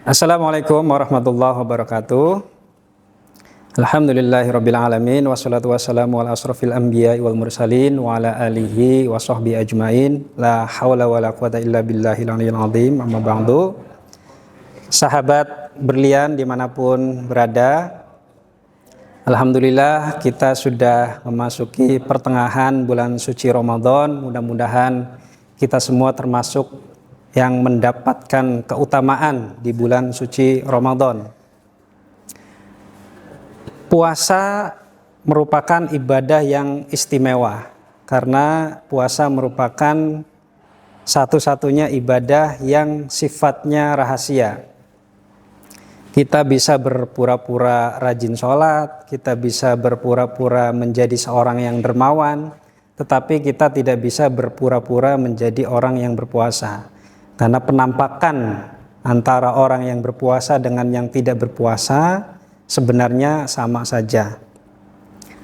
Assalamualaikum warahmatullahi wabarakatuh. Alhamdulillahirabbil alamin wassalatu wassalamu ala asrofil anbiya'i wal mursalin wa ala alihi wa sahbihi ajmain. La haula wala quwata illa billahil aliyyil azim. Amma ba'du. Sahabat berlian dimanapun berada, alhamdulillah kita sudah memasuki pertengahan bulan suci Ramadan. Mudah-mudahan kita semua termasuk yang mendapatkan keutamaan di bulan suci Ramadan. Puasa merupakan ibadah yang istimewa karena puasa merupakan satu-satunya ibadah yang sifatnya rahasia. Kita bisa berpura-pura rajin sholat, kita bisa berpura-pura menjadi seorang yang dermawan, tetapi kita tidak bisa berpura-pura menjadi orang yang berpuasa. Karena penampakan antara orang yang berpuasa dengan yang tidak berpuasa sebenarnya sama saja.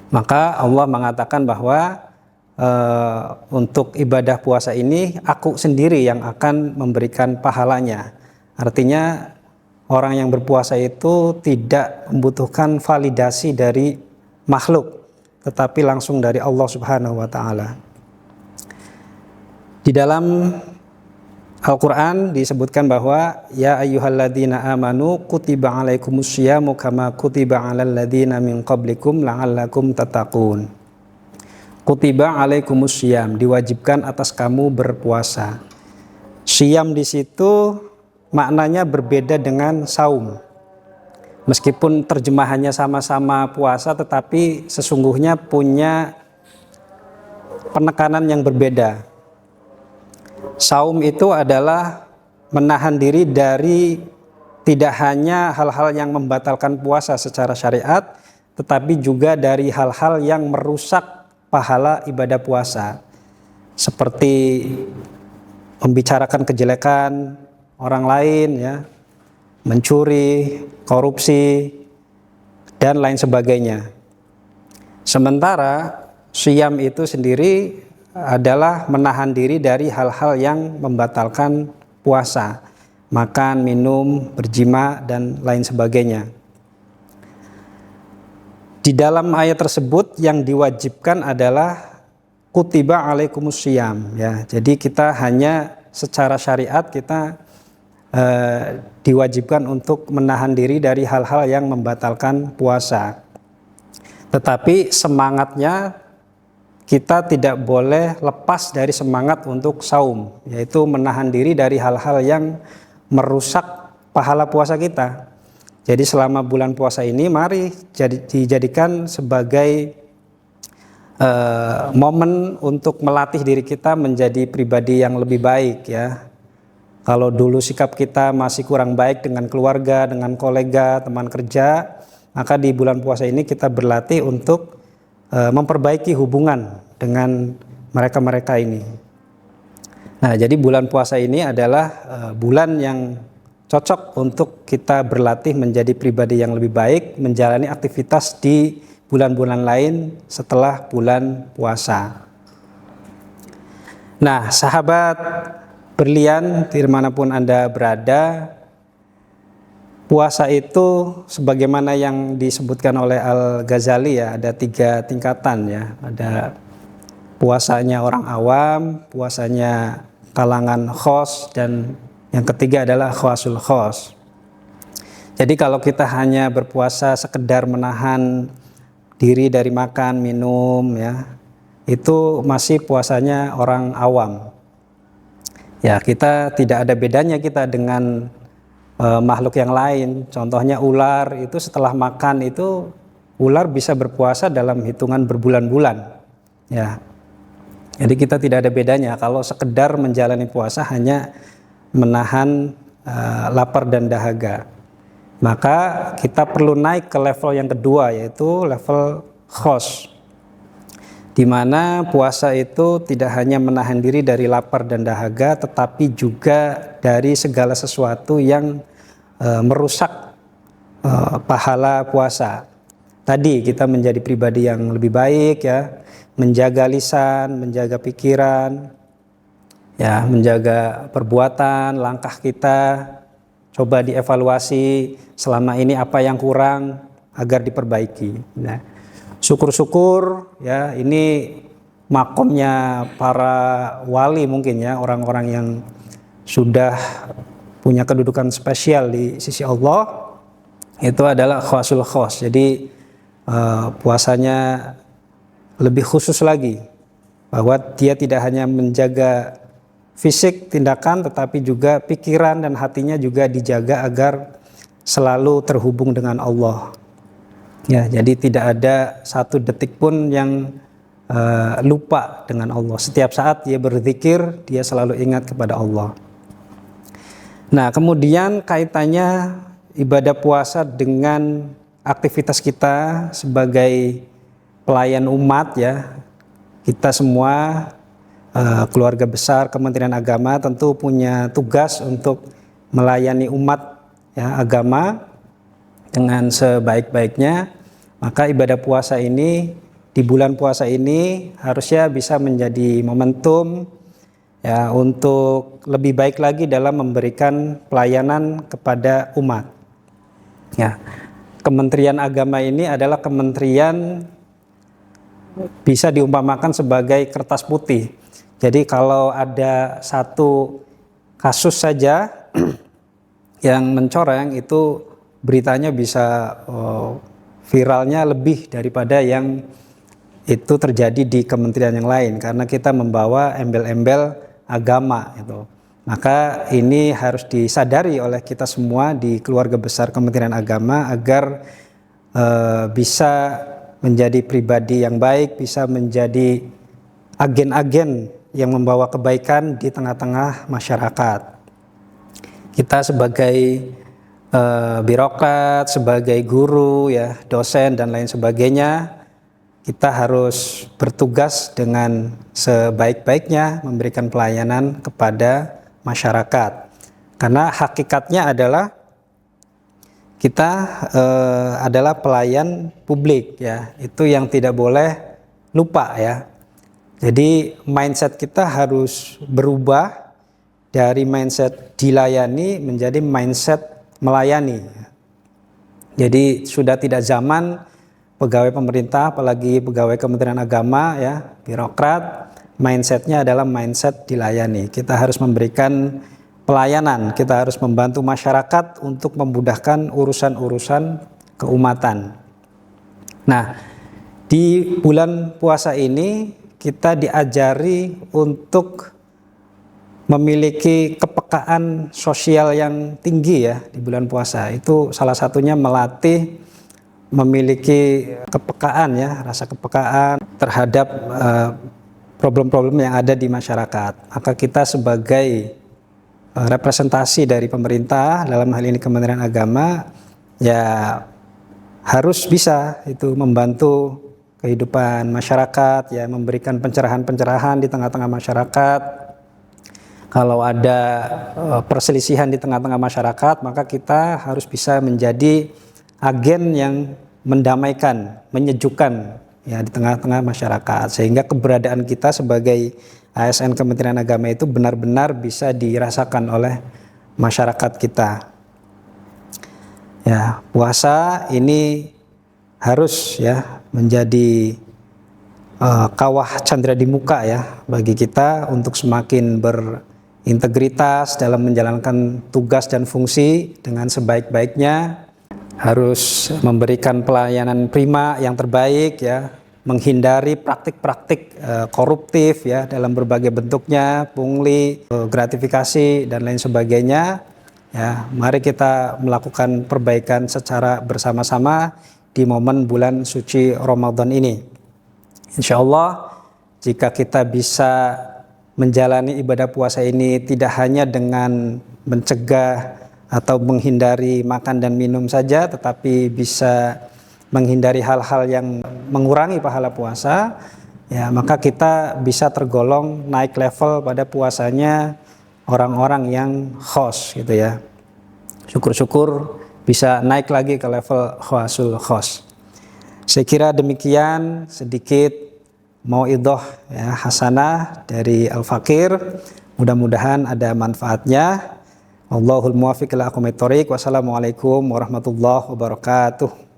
Maka Allah mengatakan bahwa untuk ibadah puasa ini aku sendiri yang akan memberikan pahalanya. Artinya orang yang berpuasa itu tidak membutuhkan validasi dari makhluk, tetapi langsung dari Allah Subhanahu wa Ta'ala. Di dalam Al-Quran disebutkan bahwa ya ayyuhalladzina amanu kutiba alaikumusyiyamu kama kutiba alal ladzina min qablikum la'allakum tattaqun. Kutiba alaikumusyiam, diwajibkan atas kamu berpuasa. Syiyam di situ maknanya berbeda dengan saum. Meskipun terjemahannya sama-sama puasa, tetapi sesungguhnya punya penekanan yang berbeda. Saum itu adalah menahan diri dari tidak hanya hal-hal yang membatalkan puasa secara syariat, tetapi juga dari hal-hal yang merusak pahala ibadah puasa, seperti membicarakan kejelekan orang lain, ya, mencuri, korupsi, dan lain sebagainya. Sementara syiyam itu sendiri adalah menahan diri dari hal-hal yang membatalkan puasa, makan, minum, berjima, dan lain sebagainya. Di dalam ayat tersebut yang diwajibkan adalah kutiba alaikumussyiyam, ya. Jadi kita hanya secara syariat kita diwajibkan untuk menahan diri dari hal-hal yang membatalkan puasa. Tetapi semangatnya kita tidak boleh lepas dari semangat untuk saum, yaitu menahan diri dari hal-hal yang merusak pahala puasa kita. Jadi selama bulan puasa ini mari dijadikan sebagai momen untuk melatih diri kita menjadi pribadi yang lebih baik, ya. Kalau dulu sikap kita masih kurang baik dengan keluarga, dengan kolega, teman kerja, maka di bulan puasa ini kita berlatih untuk memperbaiki hubungan dengan mereka-mereka ini. Nah, jadi bulan puasa ini adalah bulan yang cocok untuk kita berlatih menjadi pribadi yang lebih baik, menjalani aktivitas di bulan-bulan lain setelah bulan puasa. Nah, sahabat berlian dimanapun Anda berada, puasa itu sebagaimana yang disebutkan oleh Al-Ghazali, ya, ada 3 tingkatan, ya. Ada puasanya orang awam, puasanya kalangan khos, dan yang ketiga adalah khawasul khos. Jadi kalau kita hanya berpuasa sekedar menahan diri dari makan, minum, ya, itu masih puasanya orang awam. Ya, kita tidak ada bedanya kita dengan makhluk yang lain. Contohnya ular itu setelah makan itu ular bisa berpuasa dalam hitungan berbulan-bulan, ya. Jadi kita tidak ada bedanya kalau sekedar menjalani puasa hanya menahan lapar dan dahaga. Maka kita perlu naik ke level yang kedua, yaitu level khos, di mana puasa itu tidak hanya menahan diri dari lapar dan dahaga, tetapi juga dari segala sesuatu yang merusak pahala puasa. Tadi kita menjadi pribadi yang lebih baik, ya, menjaga lisan, menjaga pikiran, ya, menjaga perbuatan, langkah kita, coba dievaluasi selama ini apa yang kurang agar diperbaiki. Nah, syukur-syukur ya, ini makomnya para wali mungkin ya, orang-orang yang sudah punya kedudukan spesial di sisi Allah, itu adalah khawasul khos. Jadi puasanya lebih khusus lagi, bahwa dia tidak hanya menjaga fisik, tindakan, tetapi juga pikiran dan hatinya juga dijaga agar selalu terhubung dengan Allah. Ya, jadi tidak ada satu detik pun yang lupa dengan Allah. Setiap saat dia berzikir, dia selalu ingat kepada Allah. Nah, kemudian kaitannya ibadah puasa dengan aktivitas kita sebagai pelayan umat ya. Kita semua keluarga besar Kementerian Agama tentu punya tugas untuk melayani umat ya, agama dengan sebaik-baiknya. Maka ibadah puasa ini di bulan puasa ini harusnya bisa menjadi momentum ya untuk lebih baik lagi dalam memberikan pelayanan kepada umat. Ya, Kementerian Agama ini adalah kementerian bisa diumpamakan sebagai kertas putih. Jadi kalau ada satu kasus saja yang mencoreng, itu beritanya bisa viralnya lebih daripada yang itu terjadi di kementerian yang lain, karena kita membawa embel-embel agama itu. Maka ini harus disadari oleh kita semua di keluarga besar Kementerian Agama agar bisa menjadi pribadi yang baik, bisa menjadi agen-agen yang membawa kebaikan di tengah-tengah masyarakat. Kita sebagai birokrat, sebagai guru, ya, dosen dan lain sebagainya, kita harus bertugas dengan sebaik-baiknya memberikan pelayanan kepada masyarakat. Karena hakikatnya adalah kita adalah pelayan publik ya. Itu yang tidak boleh lupa ya. Jadi mindset kita harus berubah dari mindset dilayani menjadi mindset melayani. Jadi sudah tidak zaman pegawai pemerintah, apalagi pegawai Kementerian Agama ya, birokrat, mindsetnya adalah mindset dilayani. Kita harus memberikan pelayanan, kita harus membantu masyarakat untuk memudahkan urusan-urusan keumatan. Nah, di bulan puasa ini kita diajari untuk memiliki kepekaan sosial yang tinggi ya di bulan puasa. Itu salah satunya melatih memiliki kepekaan ya, rasa kepekaan terhadap problem-problem yang ada di masyarakat. Maka kita sebagai representasi dari pemerintah, dalam hal ini Kementerian Agama, ya harus bisa itu membantu kehidupan masyarakat, ya memberikan pencerahan-pencerahan di tengah-tengah masyarakat. Kalau ada perselisihan di tengah-tengah masyarakat, maka kita harus bisa menjadi agen yang mendamaikan, menyejukkan ya di tengah-tengah masyarakat, sehingga keberadaan kita sebagai ASN Kementerian Agama itu benar-benar bisa dirasakan oleh masyarakat kita. Ya, puasa ini harus ya menjadi kawah candra di muka ya bagi kita untuk semakin berintegritas dalam menjalankan tugas dan fungsi dengan sebaik-baiknya. Harus memberikan pelayanan prima yang terbaik ya, menghindari praktik-praktik koruptif ya dalam berbagai bentuknya, pungli, gratifikasi dan lain sebagainya. Ya, mari kita melakukan perbaikan secara bersama-sama di momen bulan suci Ramadan ini. Insya Allah, jika kita bisa menjalani ibadah puasa ini tidak hanya dengan mencegah atau menghindari makan dan minum saja, tetapi bisa menghindari hal-hal yang mengurangi pahala puasa, ya maka kita bisa tergolong naik level pada puasanya orang-orang yang khos gitu ya. Syukur-syukur bisa naik lagi ke level khawasul khos. Saya kira demikian sedikit mauidhah ya, hasanah dari Al-Fakir. Mudah-mudahan ada manfaatnya. Allahul muwaffiq ila aqwamit thoriq. Wassalamualaikum warahmatullahi wabarakatuh.